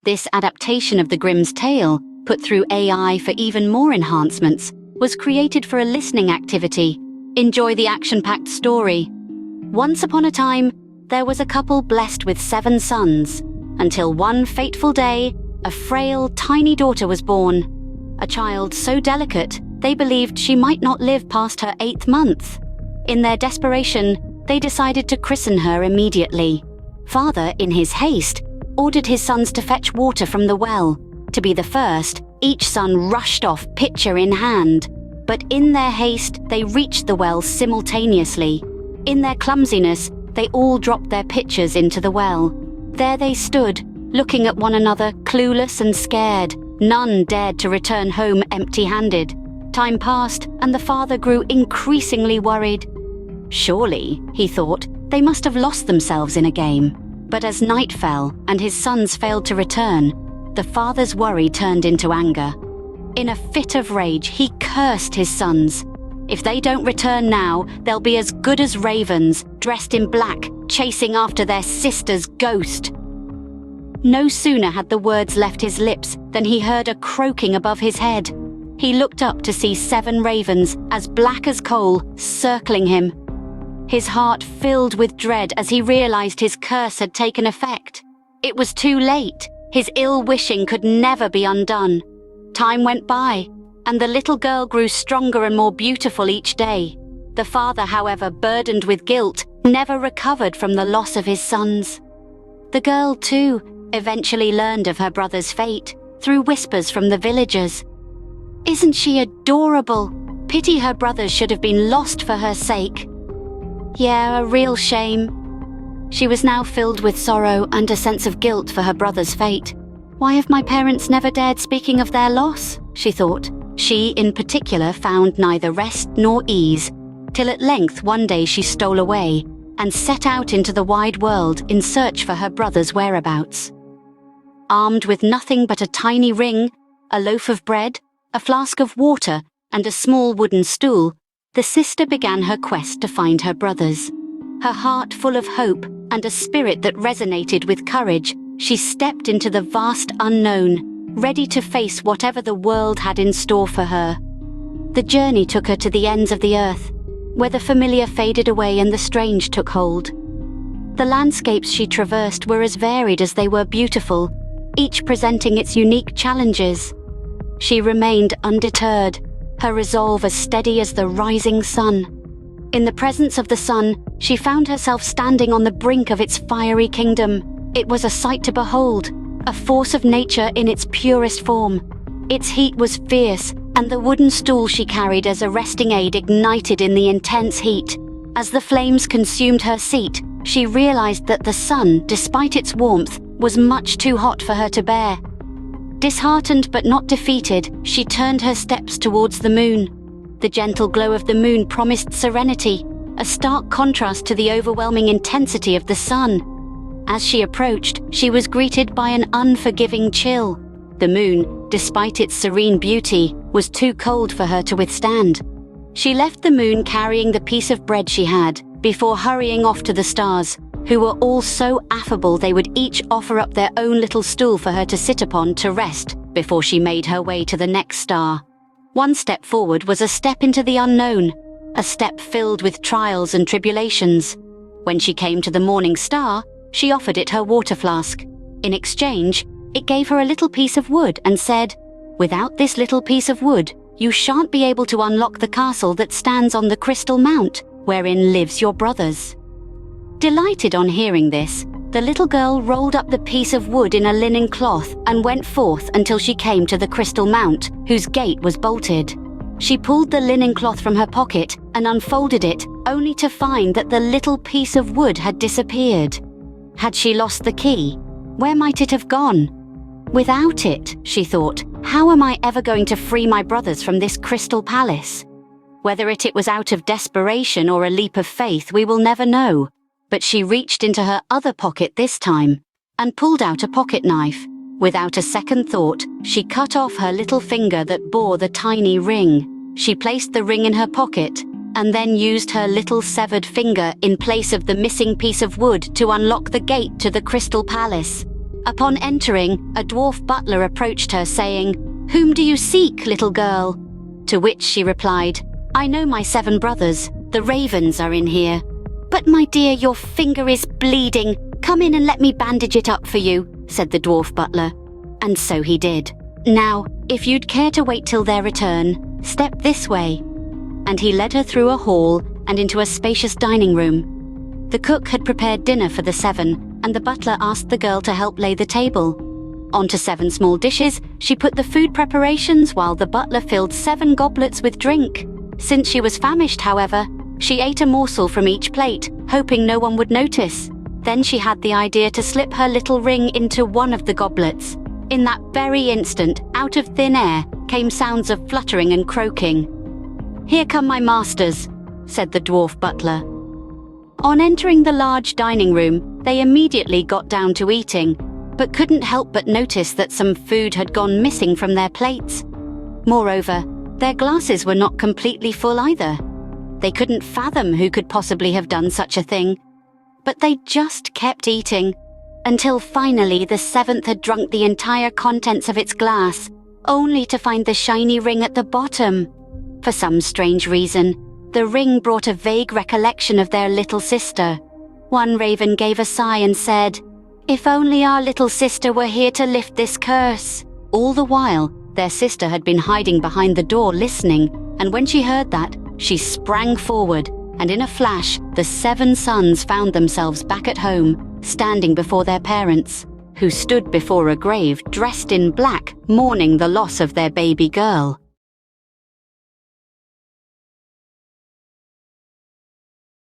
This adaptation of the Grimm's tale, put through AI for even more enhancements, was created for a listening activity. Enjoy the action-packed story. Once upon a time, there was a couple blessed with 7 sons, until one fateful day, a frail, tiny daughter was born. A child so delicate, they believed she might not live past her 8th month. In their desperation, they decided to christen her immediately. Father, in his haste, ordered his sons to fetch water from the well. To be the first, each son rushed off, pitcher in hand. But in their haste, they reached the well simultaneously. In their clumsiness, they all dropped their pitchers into the well. There they stood, looking at one another, clueless and scared. None dared to return home empty-handed. Time passed, and the father grew increasingly worried. Surely, he thought, they must have lost themselves in a game. But as night fell and his sons failed to return, the father's worry turned into anger. In a fit of rage, he cursed his sons. If they don't return now, they'll be as good as ravens, dressed in black, chasing after their sister's ghost. No sooner had the words left his lips than he heard a croaking above his head. He looked up to see 7 ravens, as black as coal, circling him. His heart filled with dread as he realized his curse had taken effect. It was too late. His ill wishing could never be undone. Time went by, and the little girl grew stronger and more beautiful each day. The father, however, burdened with guilt, never recovered from the loss of his sons. The girl, too, eventually learned of her brother's fate through whispers from the villagers. "Isn't she adorable? Pity her brothers should have been lost for her sake." Yeah, a real shame. She was now filled with sorrow and a sense of guilt for her brother's fate. Why have my parents never dared speaking of their loss? She thought. She, in particular, found neither rest nor ease, till at length one day she stole away and set out into the wide world in search for her brother's whereabouts. Armed with nothing but a tiny ring, a loaf of bread, a flask of water, and a small wooden stool, the sister began her quest to find her brothers. Her heart full of hope and a spirit that resonated with courage, she stepped into the vast unknown, ready to face whatever the world had in store for her. The journey took her to the ends of the earth, where the familiar faded away and the strange took hold. The landscapes she traversed were as varied as they were beautiful, each presenting its unique challenges. She remained undeterred, her resolve as steady as the rising sun. In the presence of the sun, she found herself standing on the brink of its fiery kingdom. It was a sight to behold, a force of nature in its purest form. Its heat was fierce, and the wooden stool she carried as a resting aid ignited in the intense heat. As the flames consumed her seat, she realized that the sun, despite its warmth, was much too hot for her to bear. Disheartened but not defeated, she turned her steps towards the moon. The gentle glow of the moon promised serenity, a stark contrast to the overwhelming intensity of the sun. As she approached, she was greeted by an unforgiving chill. The moon, despite its serene beauty, was too cold for her to withstand. She left the moon carrying the piece of bread she had, before hurrying off to the stars, who were all so affable they would each offer up their own little stool for her to sit upon to rest before she made her way to the next star. One step forward was a step into the unknown, a step filled with trials and tribulations. When she came to the morning star, she offered it her water flask. In exchange, it gave her a little piece of wood and said, "Without this little piece of wood, you shan't be able to unlock the castle that stands on the Crystal Mount, wherein lives your brothers." Delighted on hearing this, the little girl rolled up the piece of wood in a linen cloth and went forth until she came to the Crystal Mount, whose gate was bolted. She pulled the linen cloth from her pocket and unfolded it, only to find that the little piece of wood had disappeared. Had she lost the key? Where might it have gone? Without it, she thought, how am I ever going to free my brothers from this crystal palace? Whether it was out of desperation or a leap of faith, we will never know. But she reached into her other pocket this time and pulled out a pocket knife. Without a second thought, she cut off her little finger that bore the tiny ring. She placed the ring in her pocket and then used her little severed finger in place of the missing piece of wood to unlock the gate to the Crystal Palace. Upon entering, a dwarf butler approached her, saying, "Whom do you seek, little girl?" To which she replied, "I know my 7 brothers. The ravens are in here." "But my dear, your finger is bleeding. Come in and let me bandage it up for you," said the dwarf butler. And so he did. "Now, if you'd care to wait till their return, step this way." And he led her through a hall and into a spacious dining room. The cook had prepared dinner for the 7, and the butler asked the girl to help lay the table. Onto 7 small dishes, she put the food preparations while the butler filled 7 goblets with drink. Since she was famished, however, she ate a morsel from each plate, hoping no one would notice. Then she had the idea to slip her little ring into one of the goblets. In that very instant, out of thin air, came sounds of fluttering and croaking. "Here come my masters," said the dwarf butler. On entering the large dining room, they immediately got down to eating, but couldn't help but notice that some food had gone missing from their plates. Moreover, their glasses were not completely full either. They couldn't fathom who could possibly have done such a thing. But they just kept eating, until finally the 7th had drunk the entire contents of its glass, only to find the shiny ring at the bottom. For some strange reason, the ring brought a vague recollection of their little sister. One raven gave a sigh and said, "If only our little sister were here to lift this curse." All the while, their sister had been hiding behind the door listening, and when she heard that, she sprang forward, and in a flash, the 7 sons found themselves back at home, standing before their parents, who stood before a grave dressed in black, mourning the loss of their baby girl.